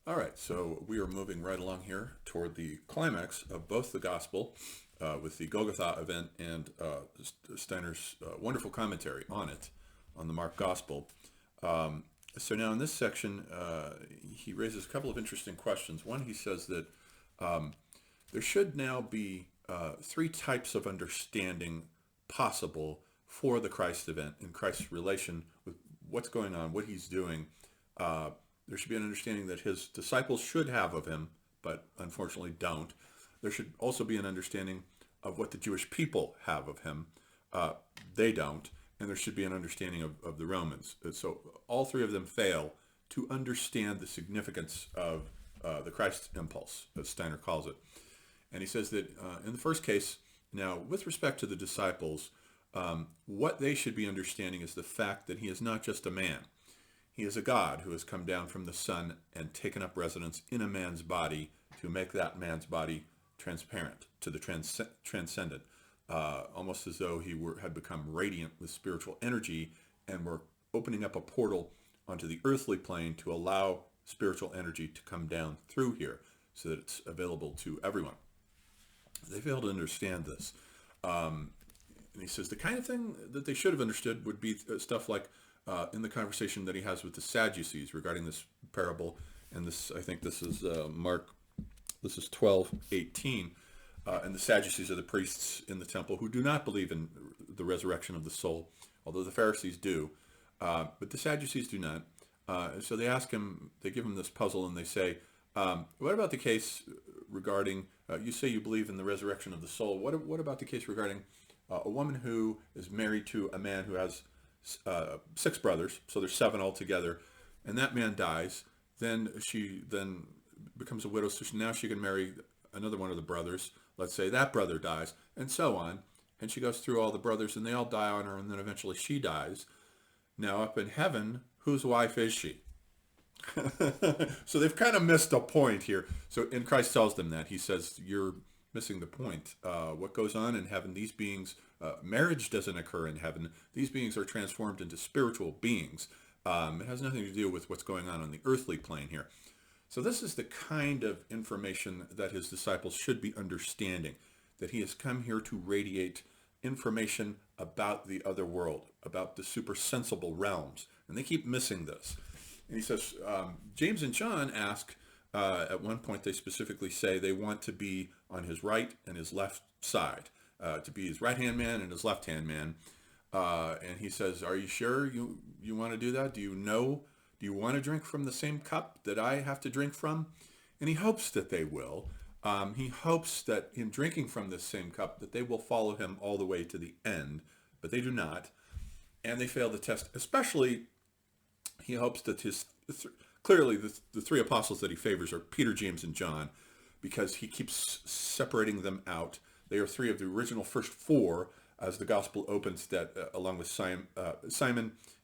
All right, so we are moving right along here toward the climax of both the gospel with the Golgotha event and Steiner's wonderful commentary on it, on the Mark Gospel. So now in this section, he raises a couple of interesting questions. One, he says that there should now be three types of understanding possible for the Christ event and Christ's relation with what's going on, what he's doing. There should be an understanding that his disciples should have of him, but unfortunately don't. There should also be an understanding of what the Jewish people have of him. They don't. And there should be an understanding of the Romans. So all three of them fail to understand the significance of the Christ impulse, as Steiner calls it. And he says that in the first case, now with respect to the disciples, what they should be understanding is the fact that he is not just a man. He is a God who has come down from the sun and taken up residence in a man's body to make that man's body transparent to the transcendent, almost as though he had become radiant with spiritual energy and were opening up a portal onto the earthly plane to allow spiritual energy to come down through here so that it's available to everyone. They fail to understand this. And he says the kind of thing that they should have understood would be stuff like in the conversation that he has with the Sadducees regarding this parable, and this, I think this is Mark, this is 12:18, and the Sadducees are the priests in the temple who do not believe in the resurrection of the soul, although the Pharisees do, but the Sadducees do not. So they ask him, they give him this puzzle, and they say, what about the case regarding, you say you believe in the resurrection of the soul, what about the case regarding a woman who is married to a man who has 6 brothers, so there's 7 altogether, and that man dies, then she becomes a widow, so now she can marry another one of the brothers. Let's say that brother dies, and so on, and she goes through all the brothers, and they all die on her, and then eventually she dies. Now up in heaven, whose wife is she? So they've kind of missed a point here. So, and Christ tells them that. He says, you're missing the point. What goes on in heaven, these beings, marriage doesn't occur in heaven. These beings are transformed into spiritual beings. It has nothing to do with what's going on the earthly plane here. So this is the kind of information that his disciples should be understanding, that he has come here to radiate information about the other world, about the supersensible realms. And they keep missing this. And he says, James and John ask, at one point they specifically say they want to be on his right and his left side, to be his right-hand man and his left-hand man. And he says, are you sure you want to do that? Do you want to drink from the same cup that I have to drink from? And he hopes that they will. He hopes that in drinking from this same cup that they will follow him all the way to the end, but they do not. And they fail the test, especially he hopes that clearly the 3 apostles that he favors are Peter, James, and John, because he keeps separating them out. They are 3 of the original first 4 as the gospel opens, that along with Simon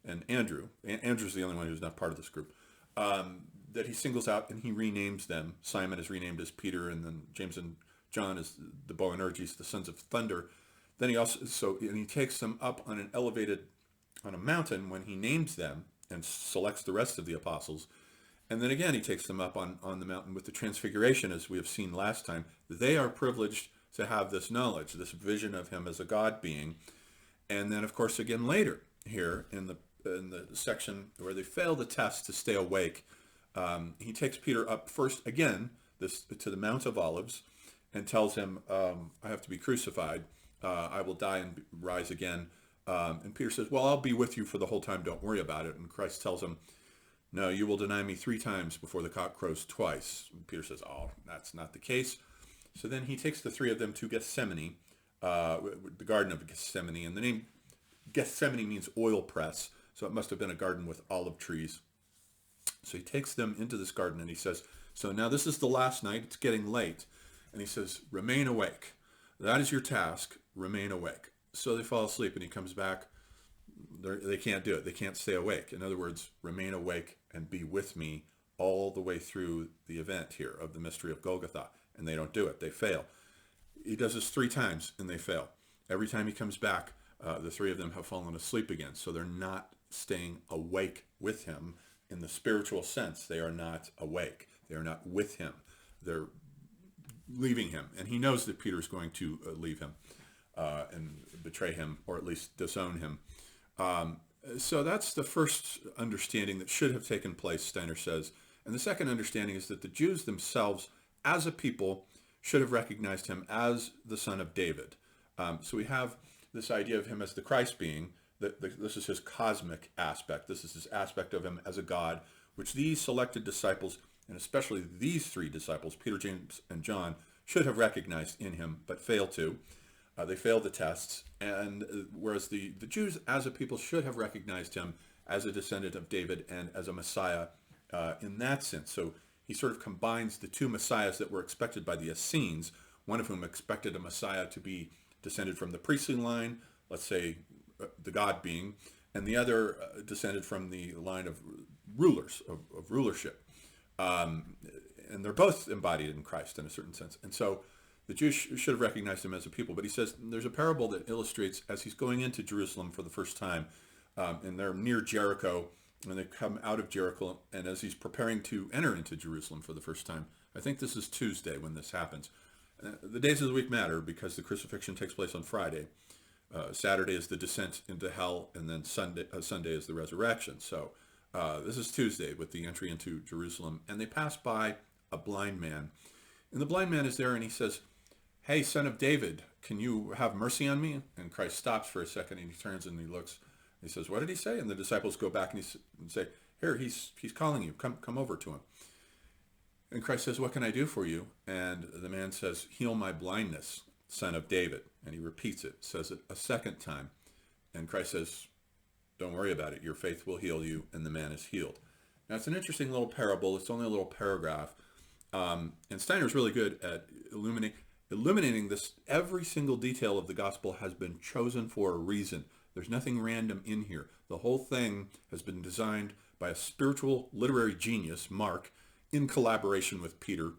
and Andrew. Andrew's the only one who's not part of this group, that he singles out and he renames them. Simon is renamed as Peter, and then James and John as the Boanerges, the sons of thunder. Then he takes them up on on a mountain when he names them and selects the rest of the apostles. And then again, he takes them up on the mountain with the transfiguration, as we have seen last time. They are privileged to have this knowledge, this vision of him as a God being. And then, of course, again later here in the section where they fail the test to stay awake, he takes Peter up first again to the Mount of Olives and tells him, I have to be crucified. I will die and rise again. And Peter says, well, I'll be with you for the whole time. Don't worry about it. And Christ tells him, no, you will deny me 3 times before the cock crows twice. And Peter says, oh, that's not the case. So then he takes the 3 of them to Gethsemane, the Garden of Gethsemane. And the name Gethsemane means oil press. So it must have been a garden with olive trees. So he takes them into this garden and he says, so now this is the last night. It's getting late. And he says, remain awake. That is your task. Remain awake. So they fall asleep and he comes back. They can't do it. They can't stay awake. In other words, remain awake and be with me all the way through the event here of the mystery of Golgotha. And they don't do it. They fail. He does this 3 times and they fail. Every time he comes back, the 3 of them have fallen asleep again. So they're not staying awake with him in the spiritual sense. They are not awake. They are not with him. They're leaving him. And he knows that Peter's going to leave him and betray him, or at least disown him. So that's the first understanding that should have taken place, Steiner says. And the second understanding is that the Jews themselves, as a people, should have recognized him as the son of David. So we have this idea of him as the Christ being. This is his cosmic aspect. This is his aspect of him as a God, which these selected disciples, and especially these three disciples, Peter, James, and John, should have recognized in him, but failed to. They failed the tests, and whereas the Jews as a people should have recognized him as a descendant of David and as a Messiah in that sense. So he sort of combines the two Messiahs that were expected by the Essenes, one of whom expected a Messiah to be descended from the priestly line, let's say the God being, and the other descended from the line of rulers, of rulership. And they're both embodied in Christ in a certain sense. And so the Jews should have recognized him as a people. But he says there's a parable that illustrates as he's going into Jerusalem for the first time, and they're near Jericho, and they come out of Jericho, and as he's preparing to enter into Jerusalem for the first time, I think this is Tuesday when this happens. The days of the week matter because the crucifixion takes place on Friday. Saturday is the descent into hell, and then Sunday is the resurrection. So this is Tuesday with the entry into Jerusalem, and they pass by a blind man. And the blind man is there, and he says, "Hey, son of David, can you have mercy on me?" And Christ stops for a second, and he turns and he looks. He says, "What did he say?" And the disciples go back and say, "Here, he's calling you. Come over to him." And Christ says, "What can I do for you?" And the man says, "Heal my blindness, son of David." And he repeats it, says it a second time. And Christ says, "Don't worry about it. Your faith will heal you." And the man is healed. Now, it's an interesting little parable. It's only a little paragraph. And Steiner's really good at illuminating this. Every single detail of the gospel has been chosen for a reason. There's nothing random in here. The whole thing has been designed by a spiritual literary genius, Mark, in collaboration with Peter.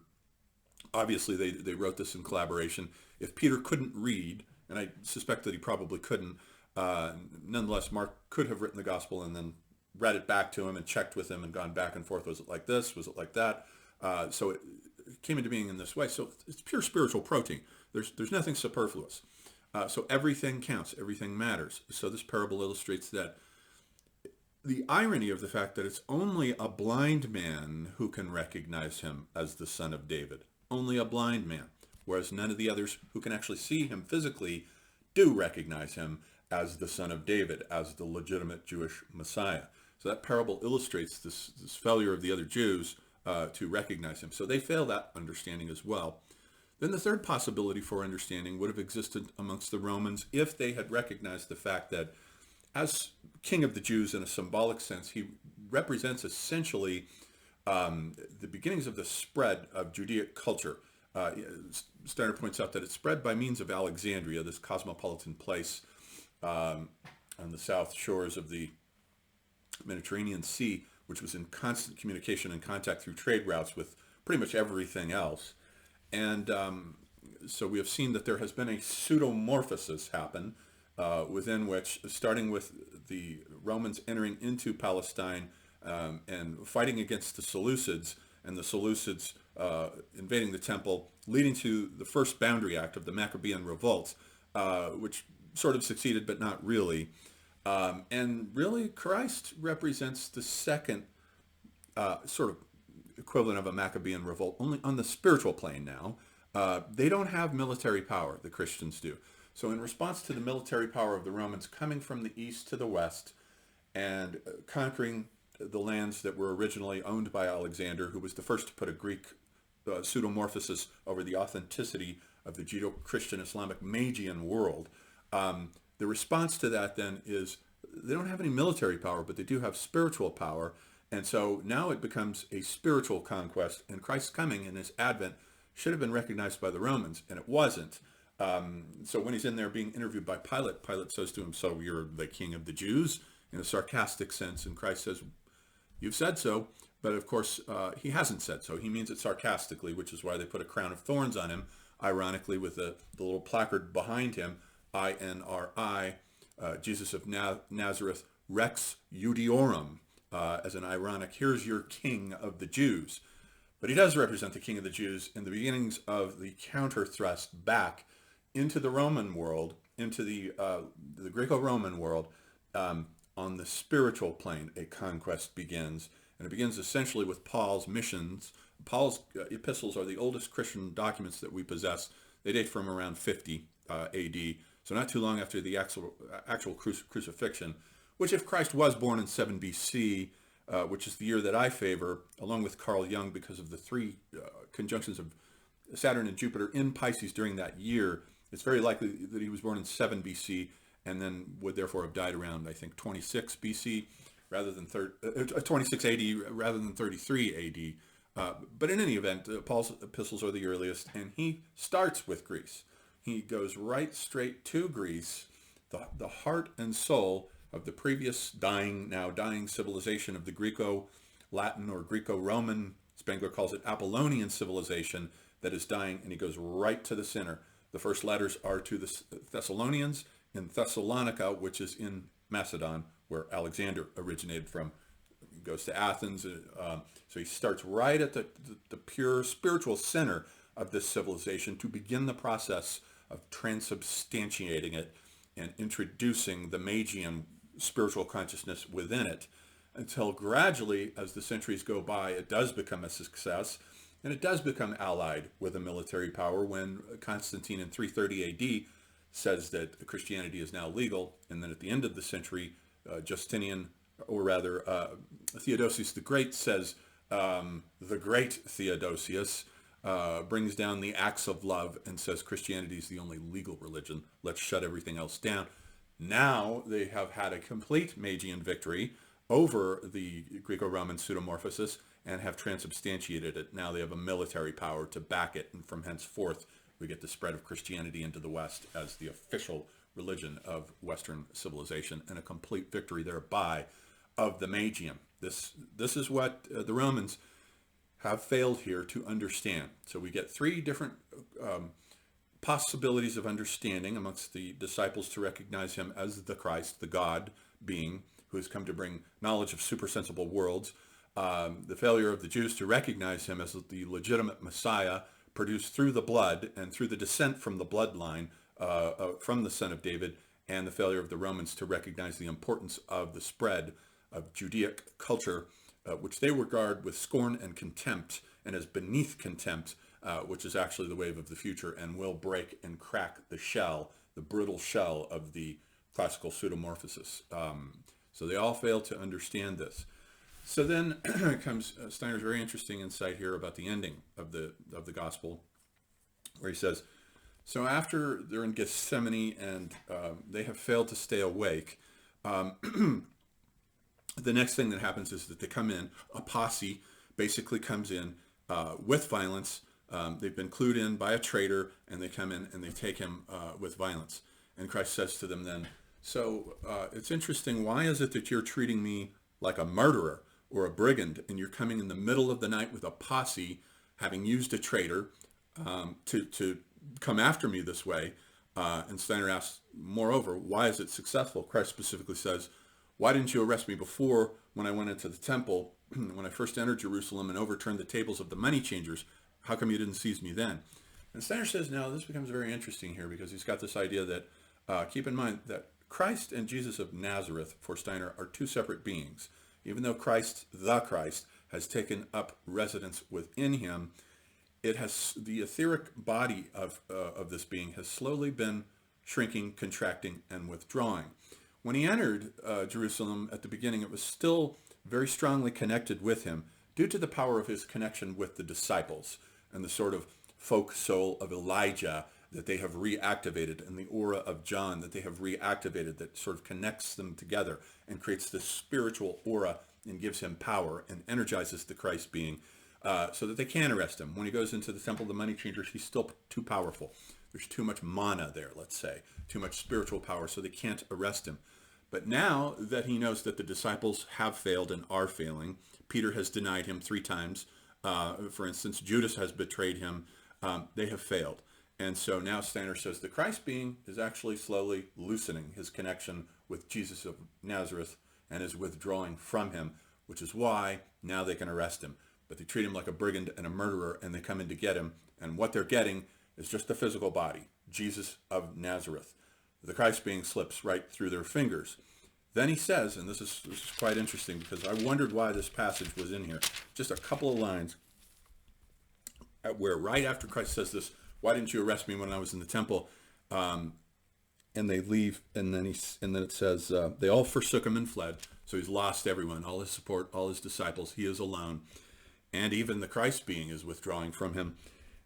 Obviously, they wrote this in collaboration. If Peter couldn't read, and I suspect that he probably couldn't, nonetheless, Mark could have written the gospel and then read it back to him and checked with him and gone back and forth. Was it like this? Was it like that? So it came into being in this way. So it's pure spiritual protein. There's nothing superfluous. So everything counts. Everything matters. So this parable illustrates that. The irony of the fact that it's only a blind man who can recognize him as the son of David. Only a blind man. Whereas none of the others who can actually see him physically do recognize him as the son of David, as the legitimate Jewish Messiah. So that parable illustrates this failure of the other Jews to recognize him. So they fail that understanding as well. Then the third possibility for understanding would have existed amongst the Romans if they had recognized the fact that as king of the Jews in a symbolic sense, he represents essentially the beginnings of the spread of Judaic culture. Steiner points out that it spread by means of Alexandria, this cosmopolitan place on the south shores of the Mediterranean Sea, which was in constant communication and contact through trade routes with pretty much everything else. And so we have seen that there has been a pseudomorphosis happen within which, starting with the Romans entering into Palestine and fighting against the Seleucids, and the Seleucids invading the temple, leading to the first boundary act of the Maccabean revolt, which sort of succeeded but not really. And really, Christ represents the second sort of equivalent of a Maccabean revolt, only on the spiritual plane now. They don't have military power, the Christians do. So in response to the military power of the Romans coming from the east to the west and conquering the lands that were originally owned by Alexander, who was the first to put a Greek pseudomorphosis over the authenticity of the Judeo-Christian Islamic Magian world, the response to that then is they don't have any military power, but they do have spiritual power. And so now it becomes a spiritual conquest, and Christ's coming in his advent should have been recognized by the Romans, and it wasn't. So when he's in there being interviewed by Pilate, Pilate says to him, "So you're the king of the Jews?" in a sarcastic sense. And Christ says, "You've said so." But of course, he hasn't said so. He means it sarcastically, which is why they put a crown of thorns on him, ironically, with the little placard behind him, INRI, Jesus of Nazareth, Rex Judiorum, as an ironic, here's your king of the Jews. But he does represent the King of the Jews in the beginnings of the counter thrust back into the Roman world, into the Greco-Roman world. On the spiritual plane, a conquest begins, and it begins essentially with Paul's missions. Paul's epistles are the oldest Christian documents that we possess. They date from around 50 AD, so not too long after the actual crucifixion, which, if Christ was born in 7 BC, which is the year that I favor, along with Carl Jung, because of the three conjunctions of Saturn and Jupiter in Pisces during that year, it's very likely that he was born in 7 BC and then would therefore have died around, I think, 26 BC rather than 26 AD rather than 33 AD. But in any event, Paul's epistles are the earliest, and he starts with Greece. He goes right straight to Greece, the heart and soul of the previous now dying civilization of the Greco-Latin or Greco-Roman, Spengler calls it Apollonian civilization, that is dying, and he goes right to the center. The first letters are to the Thessalonians in Thessalonica, which is in Macedon, where Alexander originated from. He goes to Athens, so he starts right at the pure spiritual center of this civilization to begin the process of transubstantiating it and introducing the Magian spiritual consciousness within it, until gradually, as the centuries go by, it does become a success, and it does become allied with a military power when Constantine in 330 AD says that Christianity is now legal, and then at the end of the century, Justinian, or rather Theodosius the Great says, the great Theodosius brings down the axe of love and says Christianity is the only legal religion. Let's shut everything else down. Now they have had a complete Magian victory over the Greco-Roman pseudomorphosis and have transubstantiated it. Now they have a military power to back it, and from henceforth we get the spread of Christianity into the West as the official religion of Western civilization, and a complete victory thereby of the Magian. This is what the Romans have failed here to understand. So we get three different possibilities of understanding amongst the disciples to recognize him as the Christ, the God being, who has come to bring knowledge of supersensible worlds. The failure of the Jews to recognize him as the legitimate Messiah produced through the blood and through the descent from the bloodline from the son of David, and the failure of the Romans to recognize the importance of the spread of Judaic culture, which they regard with scorn and contempt, and as beneath contempt, which is actually the wave of the future and will break and crack the shell, the brittle shell of the classical pseudomorphosis. So they all fail to understand this. So then comes Steiner's very interesting insight here about the ending of the gospel, where he says, so after they're in Gethsemane and they have failed to stay awake, the next thing that happens is that they come in, a posse basically comes in with violence. They've been clued in by a traitor, and they come in and they take him with violence. And Christ says to them then, so it's interesting, why is it that you're treating me like a murderer or a brigand, and you're coming in the middle of the night with a posse, having used a traitor to come after me this way? And Steiner asks, moreover, why is it successful? Christ specifically says, why didn't you arrest me before when I went into the temple, when I first entered Jerusalem and overturned the tables of the money changers? How come you didn't seize me then? And Steiner says, now this becomes very interesting here, because he's got this idea that, keep in mind that Christ and Jesus of Nazareth, for Steiner, are two separate beings. Even though Christ, the Christ, has taken up residence within him, it has, the etheric body of this being has slowly been shrinking, contracting, and withdrawing. When he entered Jerusalem at the beginning, it was still very strongly connected with him due to the power of his connection with the disciples and the sort of folk soul of Elijah that they have reactivated, and the aura of John that they have reactivated, that sort of connects them together and creates this spiritual aura and gives him power and energizes the Christ being so that they can arrest him. When he goes into the temple of the money changers, he's still too powerful. There's too much mana there, let's say, too much spiritual power, so they can't arrest him. But now that he knows that the disciples have failed and are failing, Peter has denied him 3 times. For instance, Judas has betrayed him. They have failed. And so now Steiner says the Christ being is actually slowly loosening his connection with Jesus of Nazareth and is withdrawing from him, which is why now they can arrest him. but they treat him like a brigand and a murderer, and they come in to get him. And what they're getting is just the physical body, Jesus of Nazareth. The Christ being slips right through their fingers. Then he says, and this is quite interesting because I wondered why this passage was in here. Just a couple of lines where right after Christ says this, why didn't you arrest me when I was in the temple? And they leave, and then it says, they all forsook him and fled. So he's lost everyone, all his support, all his disciples. He is alone. And even the Christ being is withdrawing from him.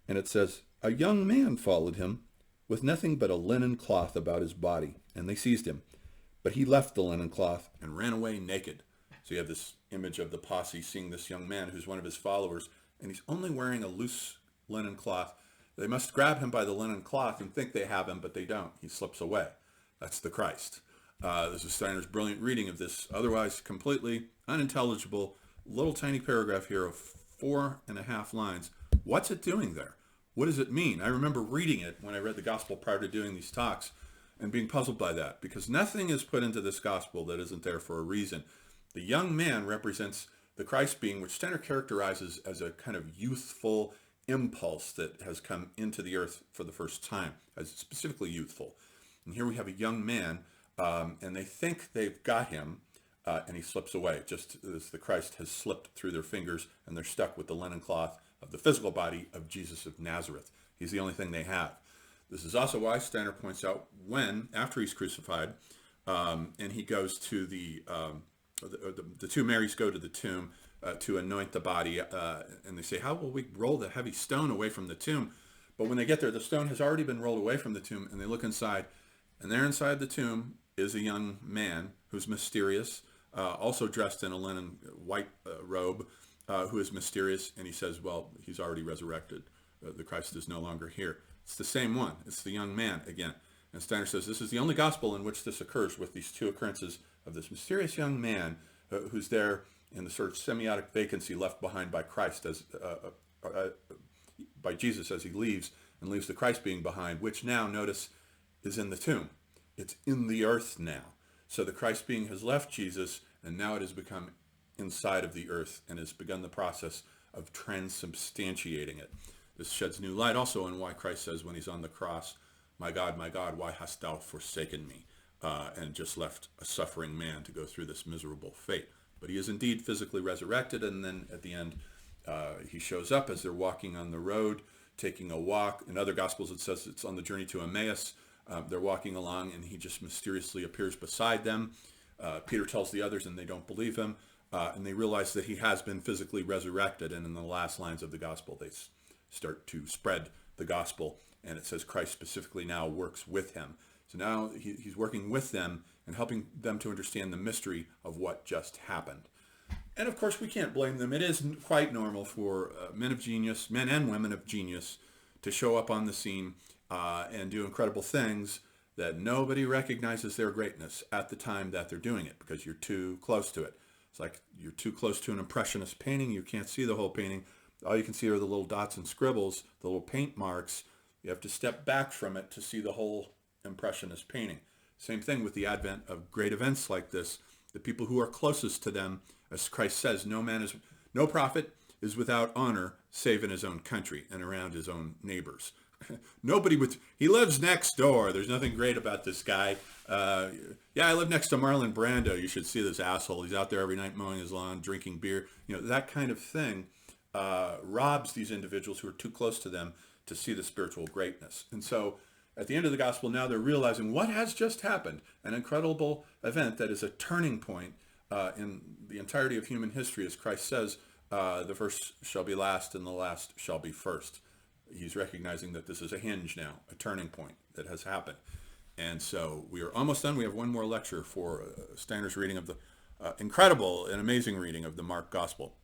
And it says, a young man followed him with nothing but a linen cloth about his body, and they seized him. But he left the linen cloth and ran away naked. So you have this image of the posse seeing this young man who's one of his followers, and he's only wearing a loose linen cloth. They must grab him by the linen cloth and think they have him, but they don't. He slips away. That's the Christ. This is Steiner's brilliant reading of this otherwise completely unintelligible little tiny paragraph here of 4.5 lines. What's it doing there? What does it mean? I remember reading it when I read the gospel prior to doing these talks and being puzzled by that, because nothing is put into this gospel that isn't there for a reason. The young man represents the Christ being, which Steiner characterizes as a kind of youthful impulse that has come into the earth for the first time, as specifically youthful. And here we have a young man, and they think they've got him, and he slips away, just as the Christ has slipped through their fingers, and they're stuck with the linen cloth of the physical body of Jesus of Nazareth. He's the only thing they have. This is also why Steiner points out after he's crucified, and he goes to the two Marys go to the tomb to anoint the body, and they say, how will we roll the heavy stone away from the tomb? But when they get there, the stone has already been rolled away from the tomb, and they look inside, and there inside the tomb is a young man who's mysterious, also dressed in a linen white robe, who is mysterious, and he says, well, he's already resurrected. The Christ is no longer here. It's the same one. It's the young man again. And Steiner says this is the only gospel in which this occurs, with these two occurrences of this mysterious young man who's there in the sort of semiotic vacancy left behind by Christ, by Jesus as he leaves, and leaves the Christ being behind, which now, notice, is in the tomb. It's in the earth now. So the Christ being has left Jesus, and now it has become inside of the earth and has begun the process of transubstantiating it. This sheds new light also on why Christ says when he's on the cross, my God, why hast thou forsaken me? And just left a suffering man to go through this miserable fate. But he is indeed physically resurrected, and then at the end, he shows up as they're walking on the road, taking a walk. In other Gospels, it says it's on the journey to Emmaus. They're walking along, and he just mysteriously appears beside them. Peter tells the others, and they don't believe him, and they realize that he has been physically resurrected. And in the last lines of the Gospel, they start to spread the Gospel, and it says Christ specifically now works with him. So now he's working with them and helping them to understand the mystery of what just happened. And of course, we can't blame them. It isn't quite normal for men and women of genius, to show up on the scene and do incredible things that nobody recognizes their greatness at the time that they're doing it, because you're too close to it. It's like you're too close to an impressionist painting. You can't see the whole painting. All you can see are the little dots and scribbles, the little paint marks. You have to step back from it to see the whole impressionist painting. Same thing with the advent of great events like this. The people who are closest to them, as Christ says, no prophet is without honor save in his own country and around his own neighbors. He lives next door. There's nothing great about this guy. I live next to Marlon Brando. You should see this asshole. He's out there every night mowing his lawn, drinking beer. That kind of thing robs these individuals who are too close to them to see the spiritual greatness. And so at the end of the gospel, now they're realizing what has just happened, an incredible event that is a turning point in the entirety of human history. As Christ says, the first shall be last and the last shall be first. He's recognizing that this is a hinge now, a turning point that has happened. And so we are almost done. We have one more lecture for Steiner's reading of the incredible and amazing reading of the Mark Gospel.